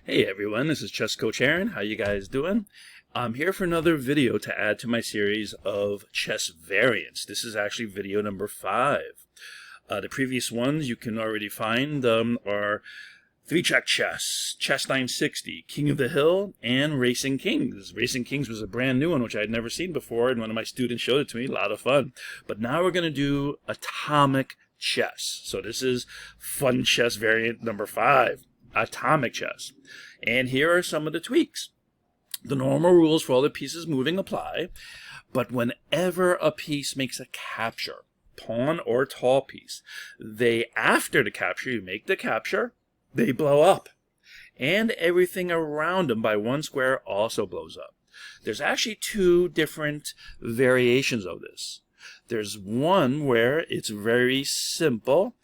Hey everyone, this is Chess Coach Aaron. How you guys doing? I'm here for another video to add to my series of chess variants. This is actually video number 5. The previous ones you can already find are 3-track chess, chess 960, King of the Hill, and Racing Kings. Racing Kings was a brand new one which I had never seen before, and one of my students showed it to me. A lot of fun. But now we're going to do atomic chess. So this is fun chess variant number 5. Atomic chess. And here are some of the tweaks. The normal rules for all the pieces moving apply, but whenever a piece makes a capture, pawn or tall piece, after the capture, you make the capture, they blow up. And everything around them by one square also blows up. There's actually 2 different variations of this. There's one where it's very simple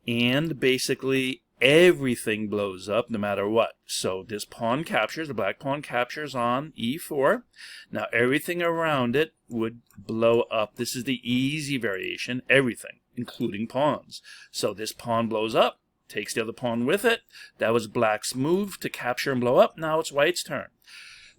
and basically everything blows up no matter what. So this pawn captures, the black pawn captures on e4. Now everything around it would blow up. This is the easy variation, everything, including pawns. So this pawn blows up, takes the other pawn with it. That was black's move to capture and blow up. Now it's white's turn.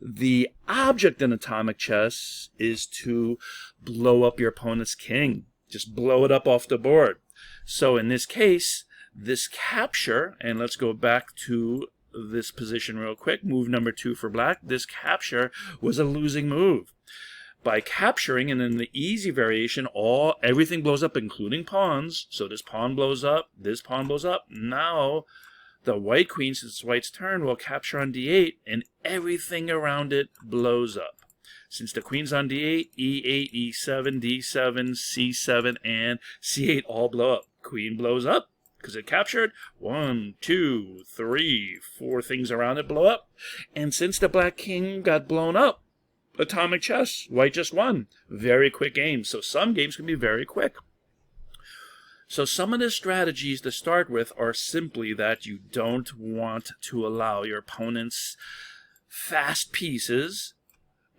The object in atomic chess is to blow up your opponent's king. Just blow it up off the board. So in this case, this capture, and let's go back to this position real quick, move number 2 for black, this capture was a losing move. By capturing, and in the easy variation, everything blows up, including pawns. So this pawn blows up, this pawn blows up. Now the white queen, since it's white's turn, will capture on d8, and everything around it blows up. Since the queen's on d8, e8, e7, d7, c7, and c8 all blow up. Queen blows up because it captured. 1, 2, 3, 4 things around it blow up. And since the black king got blown up, atomic chess, white just won. Very quick game. So some games can be very quick. So some of the strategies to start with are simply that you don't want to allow your opponent's fast pieces,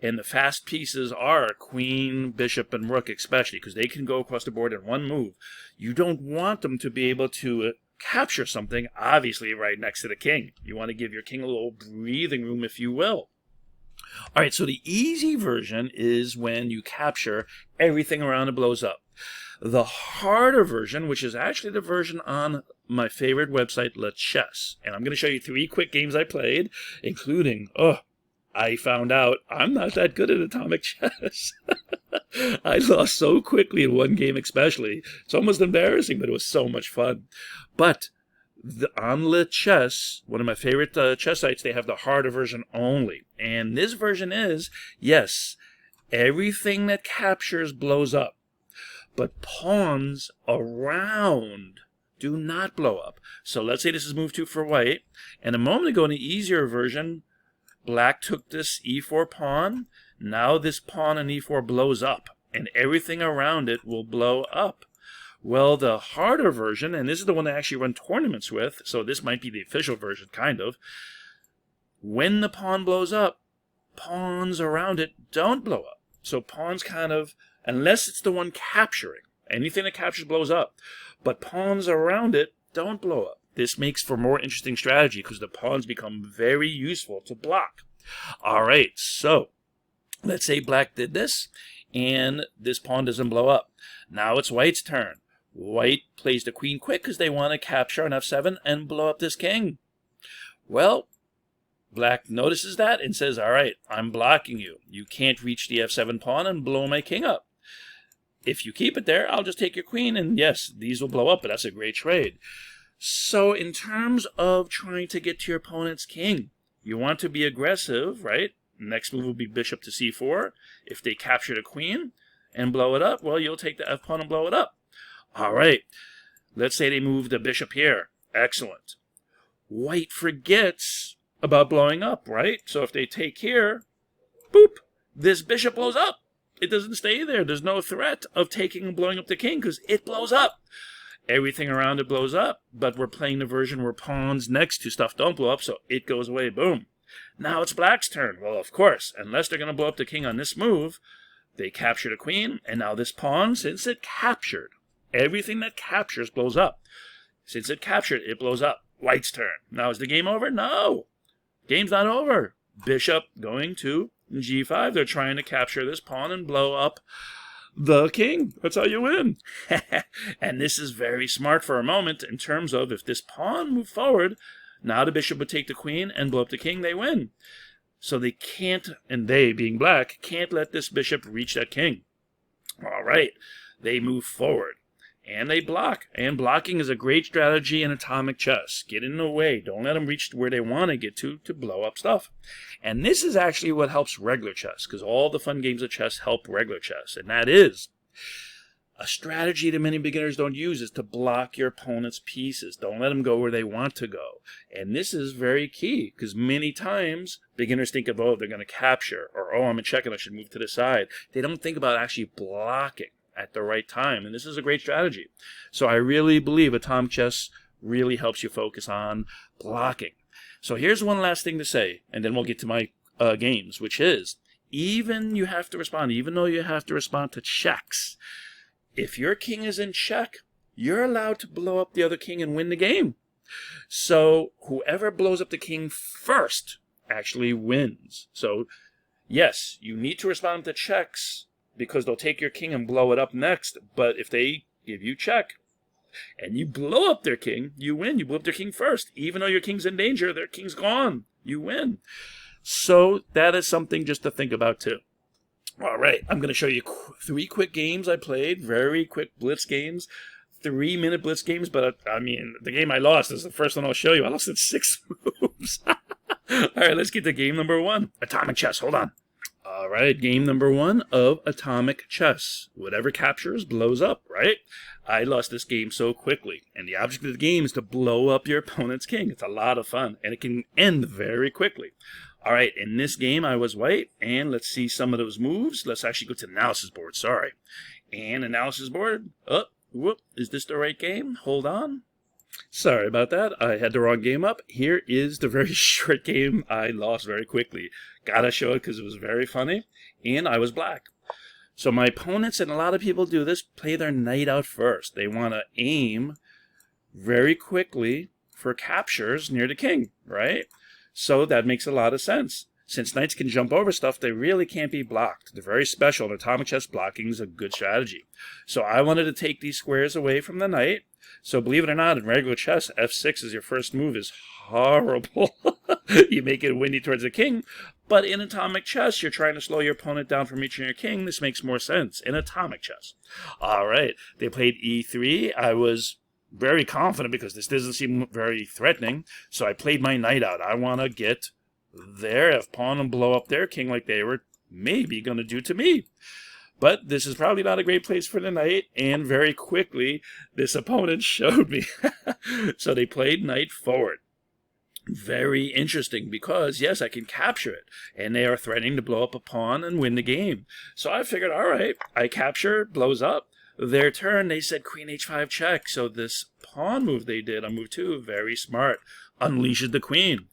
and the fast pieces are queen, bishop, and rook especially, because they can go across the board in one move. You don't want them to be able to capture something, obviously, right next to the king. You want to give your king a little breathing room, if you will. All right, so the easy version is when you capture, everything around it blows up. The harder version, which is actually the version on my favorite website, Le Chess, and I'm going to show you 3 quick games I played, including, I found out I'm not that good at atomic chess. I lost so quickly in one game especially. It's almost embarrassing, but it was so much fun. But on Le Chess, one of my favorite chess sites, they have the harder version only. And this version is, yes, everything that captures blows up. But pawns around do not blow up. So let's say this is move 2 for white. And a moment ago in the easier version, black took this e4 pawn. Now this pawn on e4 blows up, and everything around it will blow up. Well, the harder version, and this is the one I actually run tournaments with, so this might be the official version, kind of. When the pawn blows up, pawns around it don't blow up. So pawns kind of, unless it's the one capturing, anything that captures blows up. But pawns around it don't blow up. This makes for more interesting strategy because the pawns become very useful to block. All right, so let's say black did this, and this pawn doesn't blow up. Now it's white's turn. White plays the queen quick because they want to capture on f7 and blow up this king. Well, black notices that and says, all right, I'm blocking you. You can't reach the f7 pawn and blow my king up. If you keep it there, I'll just take your queen, and yes, these will blow up, but that's a great trade. So in terms of trying to get to your opponent's king, you want to be aggressive, right? Next move will be bishop to c4. If they capture the queen and blow it up, well, you'll take the f-pawn and blow it up. All right, let's say they move the bishop here. Excellent. White forgets about blowing up, right? So if they take here, boop, this bishop blows up. It doesn't stay there. There's no threat of taking and blowing up the king because it blows up. Everything around it blows up, but we're playing the version where pawns next to stuff don't blow up, so it goes away. Boom. Now it's black's turn. Well, of course, unless they're going to blow up the king on this move, they capture the queen, and now this pawn, since it captured, everything that captures blows up. Since it captured, it blows up. White's turn. Now is the game over? No. Game's not over. Bishop going to g5. They're trying to capture this pawn and blow up the king. That's how you win. And this is very smart for a moment in terms of if this pawn moved forward, now the bishop would take the queen and blow up the king, they win. So they can't, and they, being black, can't let this bishop reach that king. All right, they move forward, and they block. And blocking is a great strategy in atomic chess. Get in the way. Don't let them reach where they want to get to blow up stuff. And this is actually what helps regular chess, because all the fun games of chess help regular chess, and that is a strategy that many beginners don't use is to block your opponent's pieces. Don't let them go where they want to go. And this is very key because many times beginners think of, oh, they're going to capture, or, oh, I'm in check and I should move to the side. They don't think about actually blocking at the right time. And this is a great strategy. So I really believe atomic chess really helps you focus on blocking. So here's one last thing to say, and then we'll get to my games, which is even though you have to respond to checks, if your king is in check, you're allowed to blow up the other king and win the game. So whoever blows up the king first actually wins. So yes, you need to respond to checks because they'll take your king and blow it up next. But if they give you check and you blow up their king, you win. You blow up their king first. Even though your king's in danger, their king's gone. You win. So that is something just to think about too. All right, I'm going to show you 3 quick games I played, very quick blitz games, 3-minute blitz games, but I mean, the game I lost is the first one I'll show you. I lost in 6 moves. All right, let's get to game number 1, atomic chess. Hold on. All right, game number 1 of atomic chess. Whatever captures blows up, right? I lost this game so quickly, and the object of the game is to blow up your opponent's king. It's a lot of fun, and it can end very quickly. All right, in this game, I was white, and let's see some of those moves. Let's actually go to the analysis board, sorry. And analysis board, whoop, is this the right game? Hold on. Sorry about that, I had the wrong game up. Here is the very short game I lost very quickly. Gotta show it because it was very funny, and I was black. So my opponents, and a lot of people do this, play their knight out first. They want to aim very quickly for captures near the king, right? So that makes a lot of sense. Since knights can jump over stuff, they really can't be blocked. They're very special, and atomic chess blocking is a good strategy. So I wanted to take these squares away from the knight. So believe it or not, in regular chess, f6 as your first move is horrible. You make it windy towards the king. But in atomic chess, you're trying to slow your opponent down from reaching your king. This makes more sense in atomic chess. All right, they played e3. I was very confident because this doesn't seem very threatening. So I played my knight out. I want to get their f-pawn and blow up their king like they were maybe going to do to me. But this is probably not a great place for the knight, and very quickly this opponent showed me. So they played knight forward. Very interesting because, yes, I can capture it, and they are threatening to blow up a pawn and win the game. So I figured, all right, I capture, blows up. Their turn, they said queen h5 check. So this pawn move they did on move 2, very smart, unleashes the queen.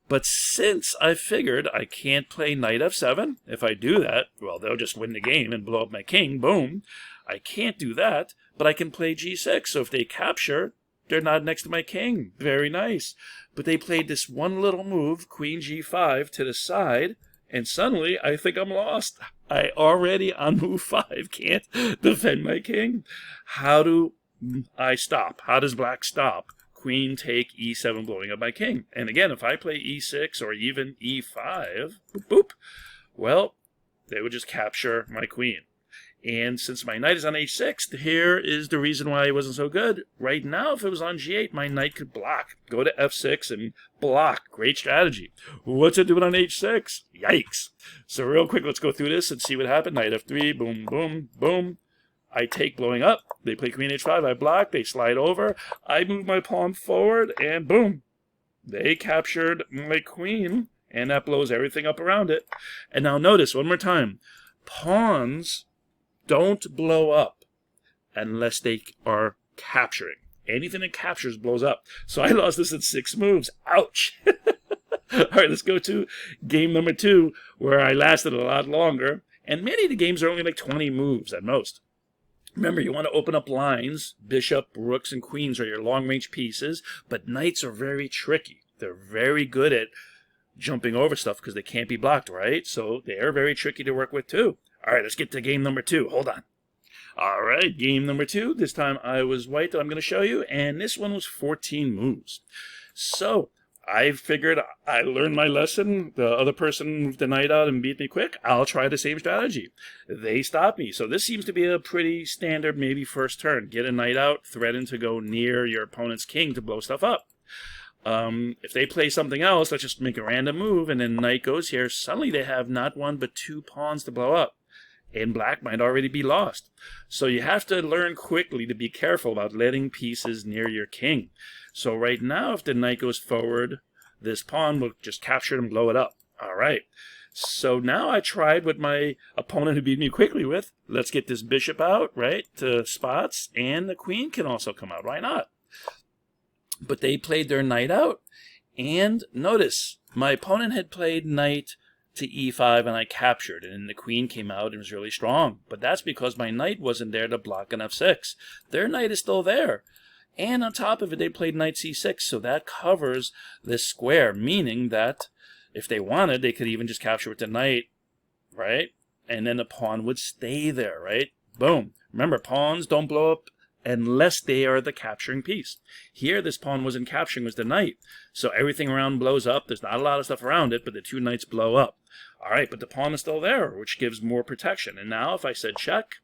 But since I figured I can't play knight f7, if I do that, well, they'll just win the game and blow up my king, boom. I can't do that, but I can play g6. So if they capture, they're not next to my king. Very nice. But they played this one little move, queen g5, to the side, and suddenly I think I'm lost. I already, on move 5, can't defend my king. How do I stop? How does black stop? Queen take e7, blowing up my king. And again, if I play e6 or even e5, boop, boop, well, they would just capture my queen. And since my knight is on h6, here is the reason why it wasn't so good. Right now, if it was on g8, my knight could block. Go to f6 and block. Great strategy. What's it doing on h6? Yikes. So real quick, let's go through this and see what happened. Knight f3, boom, boom, boom. I take blowing up. They play queen h5. I block. They slide over. I move my pawn forward, and boom. They captured my queen, and that blows everything up around it. And now notice, one more time, pawns don't blow up unless they are capturing. Anything that captures blows up. So I lost this in 6 moves. Ouch. All right, let's go to game number 2, where I lasted a lot longer. And many of the games are only like 20 moves at most. Remember, you want to open up lines. Bishop, rooks, and queens are your long-range pieces, but knights are very tricky. They're very good at jumping over stuff because they can't be blocked, right? So they are very tricky to work with too. All right, let's get to game number 2. Hold on. All right, game number 2. This time I was white that I'm going to show you, and this one was 14 moves. So I figured I learned my lesson. The other person moved the knight out and beat me quick. I'll try the same strategy. They stopped me. So this seems to be a pretty standard maybe first turn. Get a knight out, threaten to go near your opponent's king to blow stuff up. If they play something else, let's just make a random move, and then knight goes here. Suddenly they have not 1 but 2 pawns to blow up. And black might already be lost. So you have to learn quickly to be careful about letting pieces near your king. So right now, if the knight goes forward, this pawn will just capture it and blow it up. All right. So now I tried what my opponent who beat me quickly with. Let's get this bishop out, right, to spots, and the queen can also come out. Why not? But they played their knight out, and notice, my opponent had played knight to e5, and I captured, and the queen came out and was really strong. But that's because my knight wasn't there to block an f6. Their knight is still there. And on top of it, they played knight c6, so that covers this square, meaning that if they wanted, they could even just capture with the knight, right? And then the pawn would stay there, right? Boom. Remember, pawns don't blow up unless they are the capturing piece. Here, this pawn wasn't capturing, was the knight. So everything around blows up. There's not a lot of stuff around it, but the 2 knights blow up. All right, but the pawn is still there, which gives more protection. And now if I said check,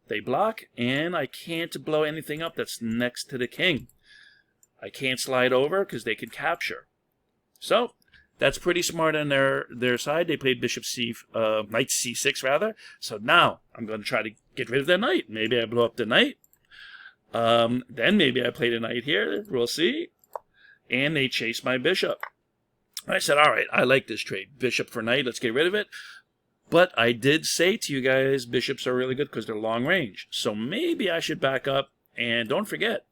they block, and I can't blow anything up that's next to the king. I can't slide over because they could capture. So that's pretty smart on their side. They played knight c6 rather. So now I'm going to try to get rid of their knight. Maybe I blow up the knight. Then maybe I play the knight here. We'll see. And they chase my bishop. I said, all right, I like this trade. Bishop for knight, let's get rid of it. But I did say to you guys, bishops are really good because they're long range. So maybe I should back up. And don't forget,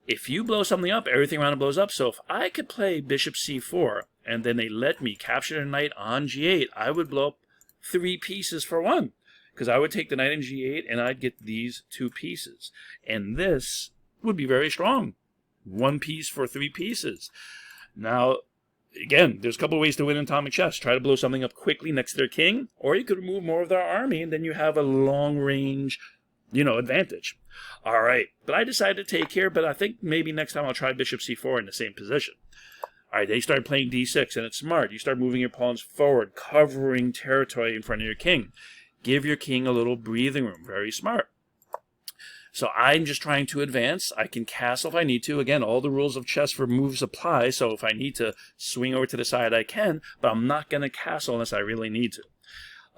if you blow something up, everything around it blows up. So if I could play bishop c4, and then they let me capture the knight on g8, I would blow up 3 pieces for 1. Because I would take the knight in g8, and I'd get these 2 pieces. And this would be very strong. 1 piece for 3 pieces. Now, again, there's a couple of ways to win in atomic chess. Try to blow something up quickly next to their king, or you could remove more of their army, and then you have a long-range, advantage. All right, but I decided to take here, but I think maybe next time I'll try bishop c4 in the same position. All right, they start playing d6, and it's smart. You start moving your pawns forward, covering territory in front of your king. Give your king a little breathing room. Very smart. So I'm just trying to advance. I can castle if I need to. Again, all the rules of chess for moves apply, so if I need to swing over to the side, I can, but I'm not going to castle unless I really need to.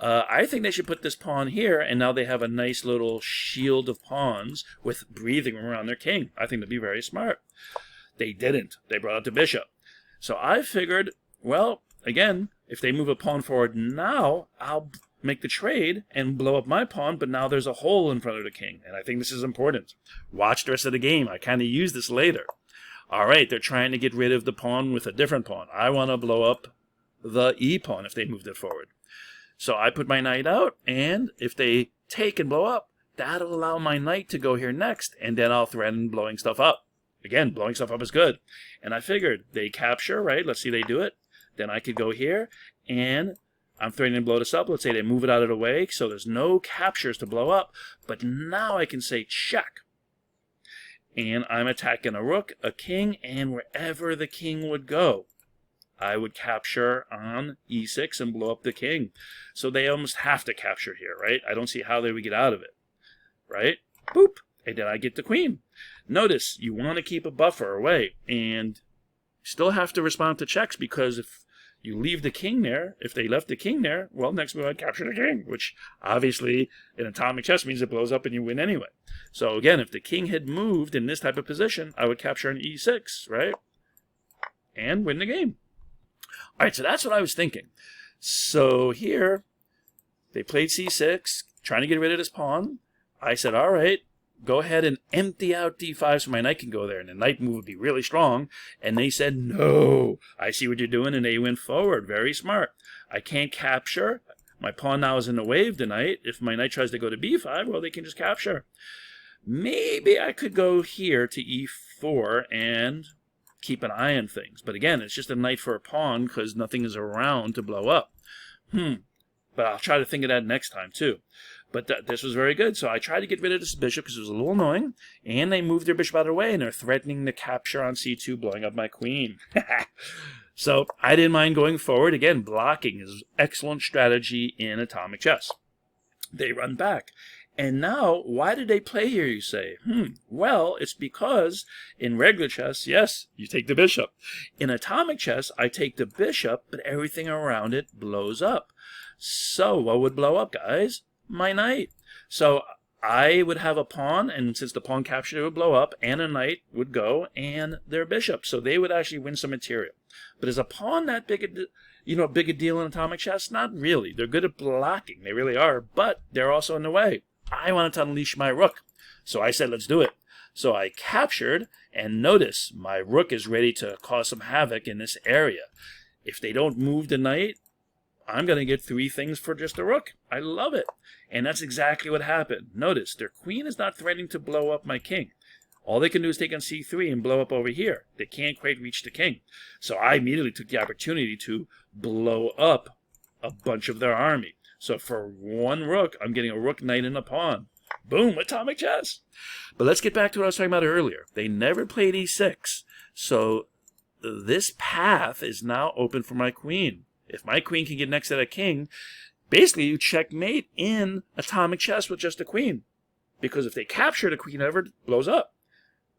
I think they should put this pawn here, and now they have a nice little shield of pawns with breathing room around their king. I think that'd be very smart. They didn't. They brought out the bishop. So I figured, well, again, if they move a pawn forward now, I'll make the trade and blow up my pawn, but now there's a hole in front of the king, and I think this is important. Watch the rest of the game. I kind of use this later. All right, they're trying to get rid of the pawn with a different pawn. I want to blow up the e-pawn if they moved it forward. So I put my knight out, and if they take and blow up, that'll allow my knight to go here next, and then I'll threaten blowing stuff up. Again, blowing stuff up is good. And I figured they capture, right? Let's see they do it. Then I could go here, and I'm threatening to blow this up. Let's say they move it out of the way, so there's no captures to blow up. But now I can say check. And I'm attacking a rook, a king, and wherever the king would go, I would capture on e6 and blow up the king. So they almost have to capture here, right? I don't see how they would get out of it, right? Boop. And then I get the queen. Notice, you want to keep a buffer away, and still have to respond to checks, because if you leave the king there, if they left the king there, well, next move I'd capture the king, which obviously in atomic chess means it blows up and you win anyway. So again, if the king had moved in this type of position, I would capture an e6, right? And win the game. All right, so that's what I was thinking. So here, they played c6, trying to get rid of this pawn. I said, all right, go ahead and empty out d5 so my knight can go there, and the knight move would be really strong. And they said, no, I see what you're doing, and they went forward. Very smart. I can't capture. My pawn now is in the way of the knight. If my knight tries to go to b5, well, they can just capture. Maybe I could go here to e4 and keep an eye on things. But again, it's just a knight for a pawn because nothing is around to blow up. But I'll try to think of that next time too. But this was very good. So I tried to get rid of this bishop because it was a little annoying. And they moved their bishop out of the way, and they're threatening the capture on c2, blowing up my queen. So I didn't mind going forward. Again, blocking is excellent strategy in atomic chess. They run back. And now, why did they play here, you say? Well, it's because in regular chess, yes, you take the bishop. In atomic chess, I take the bishop, but everything around it blows up. So what would blow up, guys? My knight. So I would have a pawn, and since the pawn captured, it would blow up, and a knight would go, and their bishop. So they would actually win some material. But is a pawn that big a deal in atomic chess? Not really. They're good at blocking. They really are, but they're also in the way. I wanted to unleash my rook. So I said, let's do it. So I captured, and notice, my rook is ready to cause some havoc in this area. If they don't move the knight, I'm going to get 3 things for just a rook. I love it. And that's exactly what happened. Notice, their queen is not threatening to blow up my king. All they can do is take on c3 and blow up over here. They can't quite reach the king. So I immediately took the opportunity to blow up a bunch of their army. So for 1 rook, I'm getting a rook, knight, and a pawn. Boom, atomic chess. But let's get back to what I was talking about earlier. They never played e6. So this path is now open for my queen. If my queen can get next to the king, basically you checkmate in atomic chess with just a queen. Because if they capture, the queen never blows up.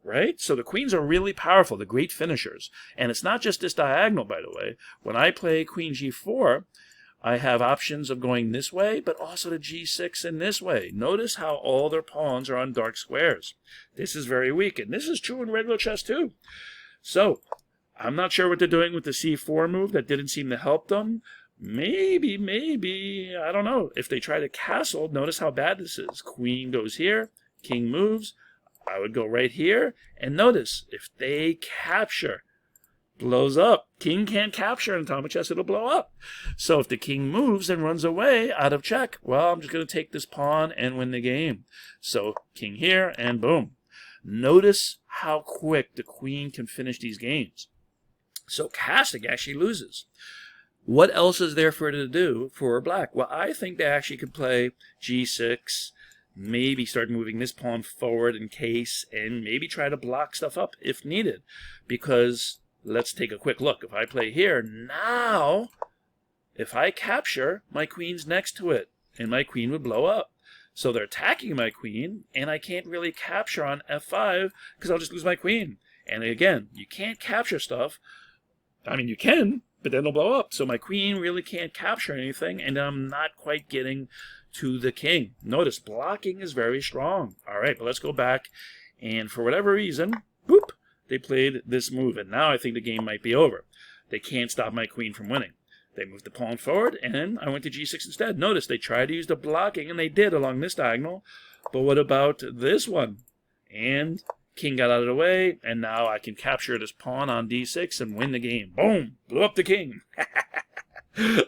Right? So the queens are really powerful, the great finishers. And it's not just this diagonal, by the way. When I play queen g4, I have options of going this way, but also to g6 and this way. Notice how all their pawns are on dark squares. This is very weak, and this is true in regular chess too. So, I'm not sure what they're doing with the c4 move. That didn't seem to help them. Maybe, I don't know. If they try to castle, notice how bad this is. Queen goes here, king moves. I would go right here, and notice, if they capture, blows up. King can't capture in atomic chess, it'll blow up. So if the king moves and runs away out of check, well, I'm just going to take this pawn and win the game. So king here, and boom. Notice how quick the queen can finish these games. So Kasich actually loses. What else is there for her to do for black? Well, I think they actually could play g6, maybe start moving this pawn forward in case, and maybe try to block stuff up if needed. Because let's take a quick look. If I play here, now, if I capture, my queen's next to it, and my queen would blow up. So they're attacking my queen, and I can't really capture on f5, because I'll just lose my queen. And again, you can't capture stuff. I mean, you can, but then it'll blow up. So my queen really can't capture anything, and I'm not quite getting to the king. Notice, blocking is very strong. All right, but let's go back, and for whatever reason, boop, they played this move, and now I think the game might be over. They can't stop my queen from winning. They moved the pawn forward, and I went to g6 instead. Notice they tried to use the blocking, and they did along this diagonal. But what about this one? And king got out of the way, and now I can capture this pawn on d6 and win the game. Boom! Blew up the king.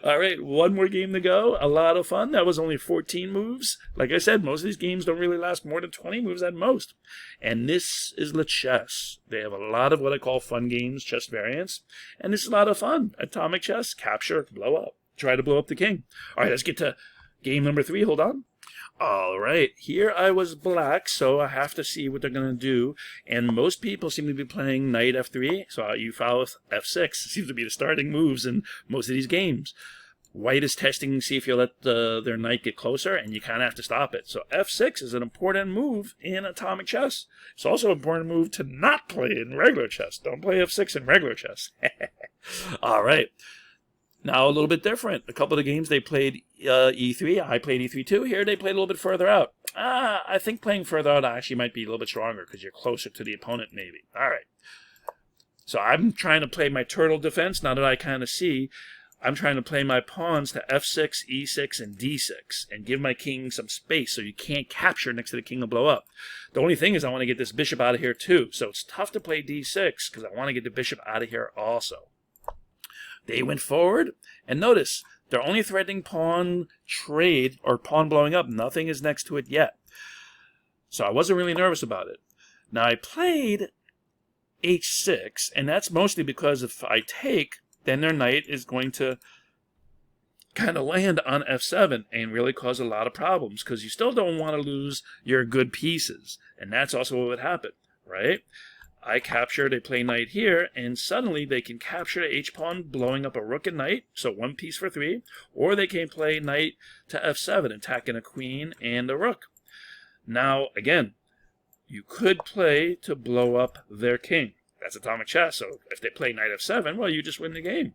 All right, 1 more game to go. A lot of fun. That was only 14 moves. Like I said, most of these games don't really last more than 20 moves at most. And this is Le Chess. They have a lot of what I call fun games, chess variants. And this is a lot of fun. Atomic chess, capture, blow up. Try to blow up the king. All right, let's get to game number 3. Hold on. All right, here I was black, so I have to see what they're going to do. And most people seem to be playing knight f3, so you follow with f6. It seems to be the starting moves in most of these games. White is testing to see if you let their knight get closer, and you kind of have to stop it. So f6 is an important move in atomic chess. It's also an important move to not play in regular chess. Don't play f6 in regular chess. All right. Now a little bit different. A couple of the games they played e3. I played e3 too. Here they played a little bit further out. I think playing further out actually might be a little bit stronger because you're closer to the opponent maybe. All right. So I'm trying to play my turtle defense. Now that I kind of see, I'm trying to play my pawns to f6, e6, and d6 and give my king some space so you can't capture next to the king to blow up. The only thing is I want to get this bishop out of here too. So it's tough to play d6 because I want to get the bishop out of here also. They went forward, and notice, they're only threatening pawn trade or pawn blowing up. Nothing is next to it yet. So I wasn't really nervous about it. Now I played h6, and that's mostly because if I take, then their knight is going to kind of land on f7 and really cause a lot of problems, because you still don't want to lose your good pieces, and that's also what would happen, right? I capture, they play knight here, and suddenly they can capture the h-pawn, blowing up a rook and knight, so one piece for 3, or they can play knight to f7, attacking a queen and a rook. Now, again, you could play to blow up their king. That's atomic chess, so if they play knight f7, well, you just win the game.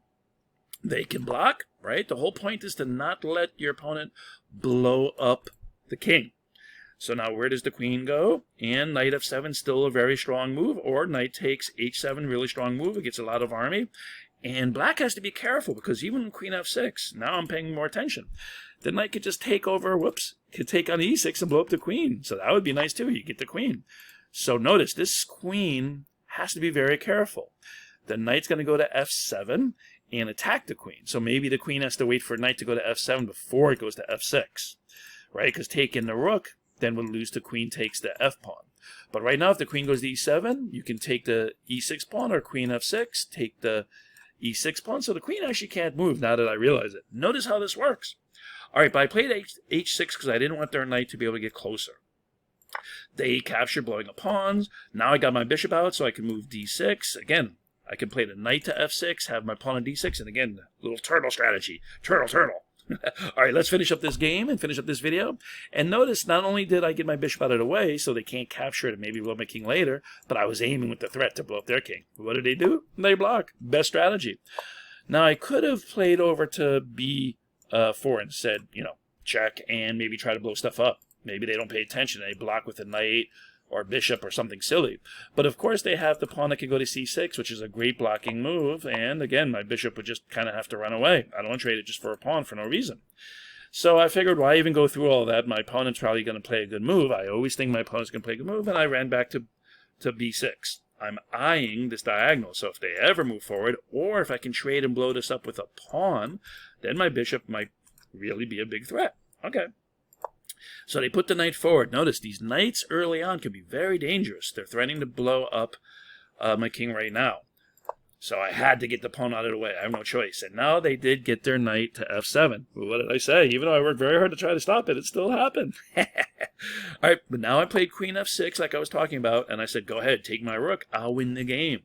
They can block, right? The whole point is to not let your opponent blow up the king. So now where does the queen go? And knight f7 still a very strong move, or knight takes h7, really strong move. It gets a lot of army. And black has to be careful, because even queen f6, now I'm paying more attention. The knight could just take over, could take on e6 and blow up the queen. So that would be nice too, you get the queen. So notice, this queen has to be very careful. The knight's going to go to f7 and attack the queen. So maybe the queen has to wait for knight to go to f7 before it goes to f6, right? Because taking the rook then would lose to queen takes the f-pawn. But right now, if the queen goes to e7, you can take the e6 pawn, or queen f6, take the e6 pawn. So the queen actually can't move now that I realize it. Notice how this works. All right, but I played h6 because I didn't want their knight to be able to get closer. They captured, blowing up pawns. Now I got my bishop out, so I can move d6. Again, I can play the knight to f6, have my pawn on d6, and again, little turtle strategy. Turtle. All right, let's finish up this game and finish up this video. And notice, not only did I get my bishop out of the way so they can't capture it and maybe blow up my king later, but I was aiming with the threat to blow up their king. What did they do? They block. Best strategy. Now, I could have played over to b4 and said, check, and maybe try to blow stuff up. Maybe they don't pay attention. They block with a knight or bishop or something silly. But of course they have the pawn that can go to c6, which is a great blocking move. And again, my bishop would just kind of have to run away. I don't want to trade it just for a pawn for no reason. So I figured, why even go through all that? My opponent's probably going to play a good move. I always think my opponent's going to play a good move, and I ran back to b6. I'm eyeing this diagonal, so if they ever move forward, or if I can trade and blow this up with a pawn, then my bishop might really be a big threat. Okay. So they put the knight forward. Notice, these knights early on can be very dangerous. They're threatening to blow up my king right now. So I had to get the pawn out of the way. I have no choice. And now they did get their knight to f7. Well, what did I say? Even though I worked very hard to try to stop it, it still happened. All right, but now I played queen f6 like I was talking about, and I said, go ahead, take my rook. I'll win the game.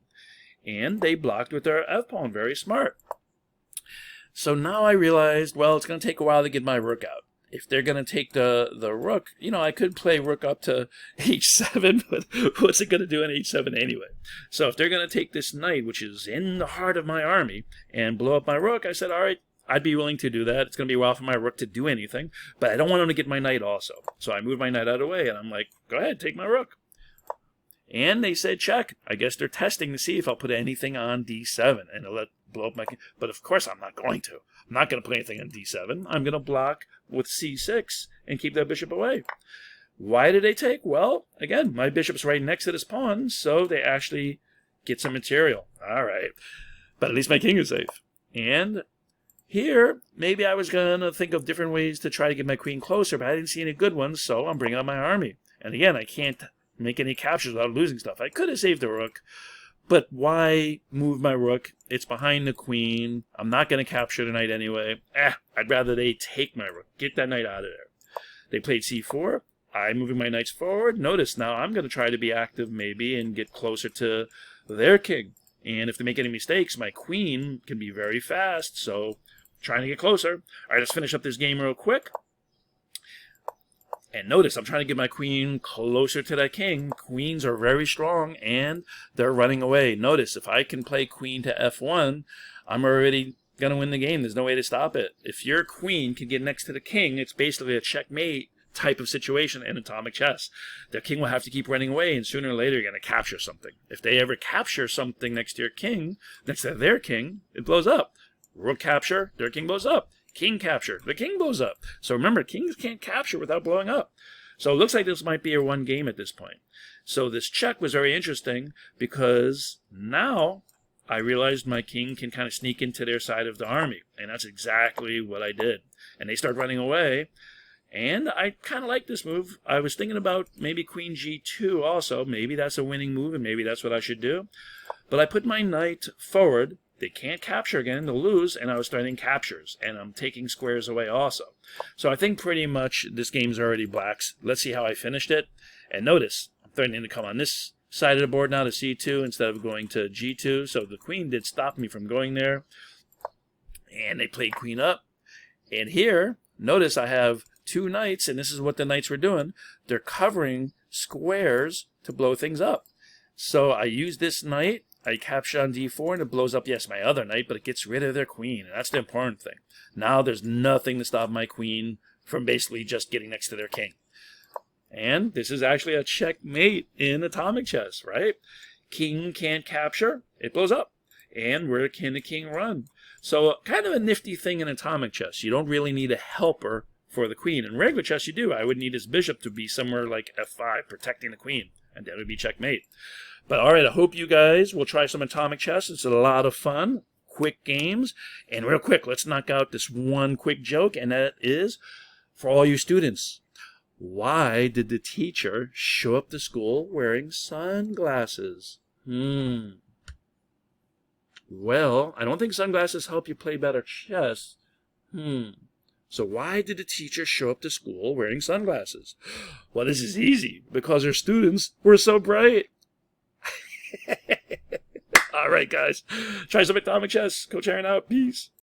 And they blocked with their f-pawn. Very smart. So now I realized, well, it's going to take a while to get my rook out. If they're going to take the rook, I could play rook up to h7, but what's it going to do in h7 anyway? So if they're going to take this knight, which is in the heart of my army, and blow up my rook, I said, all right, I'd be willing to do that. It's going to be a while for my rook to do anything, but I don't want him to get my knight also. So I moved my knight out of the way, and I'm like, go ahead, take my rook. And they said check. I guess they're testing to see if I'll put anything on d7 and it'll blow up my king. But of course I'm not going to. I'm not going to put anything on d7. I'm going to block with c6 and keep that bishop away. Why did they take? Well, again, my bishop's right next to this pawn, so they actually get some material. All right. But at least my king is safe. And here, maybe I was going to think of different ways to try to get my queen closer, but I didn't see any good ones, so I'm bringing out my army. And again, I can't make any captures without losing stuff. I could have saved the rook, but why move my rook? It's behind the queen. I'm not going to capture the knight anyway. I'd rather they take my rook. Get that knight out of there. They played c4. I'm moving my knights forward. Notice now I'm going to try to be active maybe and get closer to their king. And if they make any mistakes, my queen can be very fast. So trying to get closer. All right, let's finish up this game real quick. And notice, I'm trying to get my queen closer to that king. Queens are very strong, and they're running away. Notice, if I can play queen to f1, I'm already going to win the game. There's no way to stop it. If your queen can get next to the king, it's basically a checkmate type of situation in atomic chess. Their king will have to keep running away, and sooner or later you're going to capture something. If they ever capture something next to your king, next to their king, it blows up. Rook capture, their king blows up. King capture, the king blows up. So remember, kings can't capture without blowing up. So it looks like this might be a one game at this point. So this check was very interesting because now I realized my king can kind of sneak into their side of the army. And that's exactly what I did. And they start running away. And I kind of like this move. I was thinking about maybe queen g2 also. Maybe that's a winning move, and maybe that's what I should do. But I put my knight forward. They can't capture again. They'll lose, and I was threatening captures. And I'm taking squares away also. So I think pretty much this game's already black's. Let's see how I finished it. And notice, I'm threatening to come on this side of the board now to c2 instead of going to g2. So the queen did stop me from going there. And they played queen up. And here, notice I have two knights, and this is what the knights were doing. They're covering squares to blow things up. So I use this knight, I capture on d4, and it blows up, yes, my other knight, but it gets rid of their queen. And that's the important thing. Now there's nothing to stop my queen from basically just getting next to their king. And this is actually a checkmate in atomic chess, right? King can't capture, it blows up. And where can the king run? So kind of a nifty thing in atomic chess. You don't really need a helper for the queen. In regular chess, you do. I would need his bishop to be somewhere like f5, protecting the queen. And that would be checkmate. But all right, I hope you guys will try some atomic chess. It's a lot of fun. Quick games. And real quick, let's knock out this one quick joke. And that is, for all you students, why did the teacher show up to school wearing sunglasses? Well, I don't think sunglasses help you play better chess. So why did the teacher show up to school wearing sunglasses? Well, this is easy, because her students were so bright. All right, guys. Try some atomic chess. Coach Aaron out. Peace.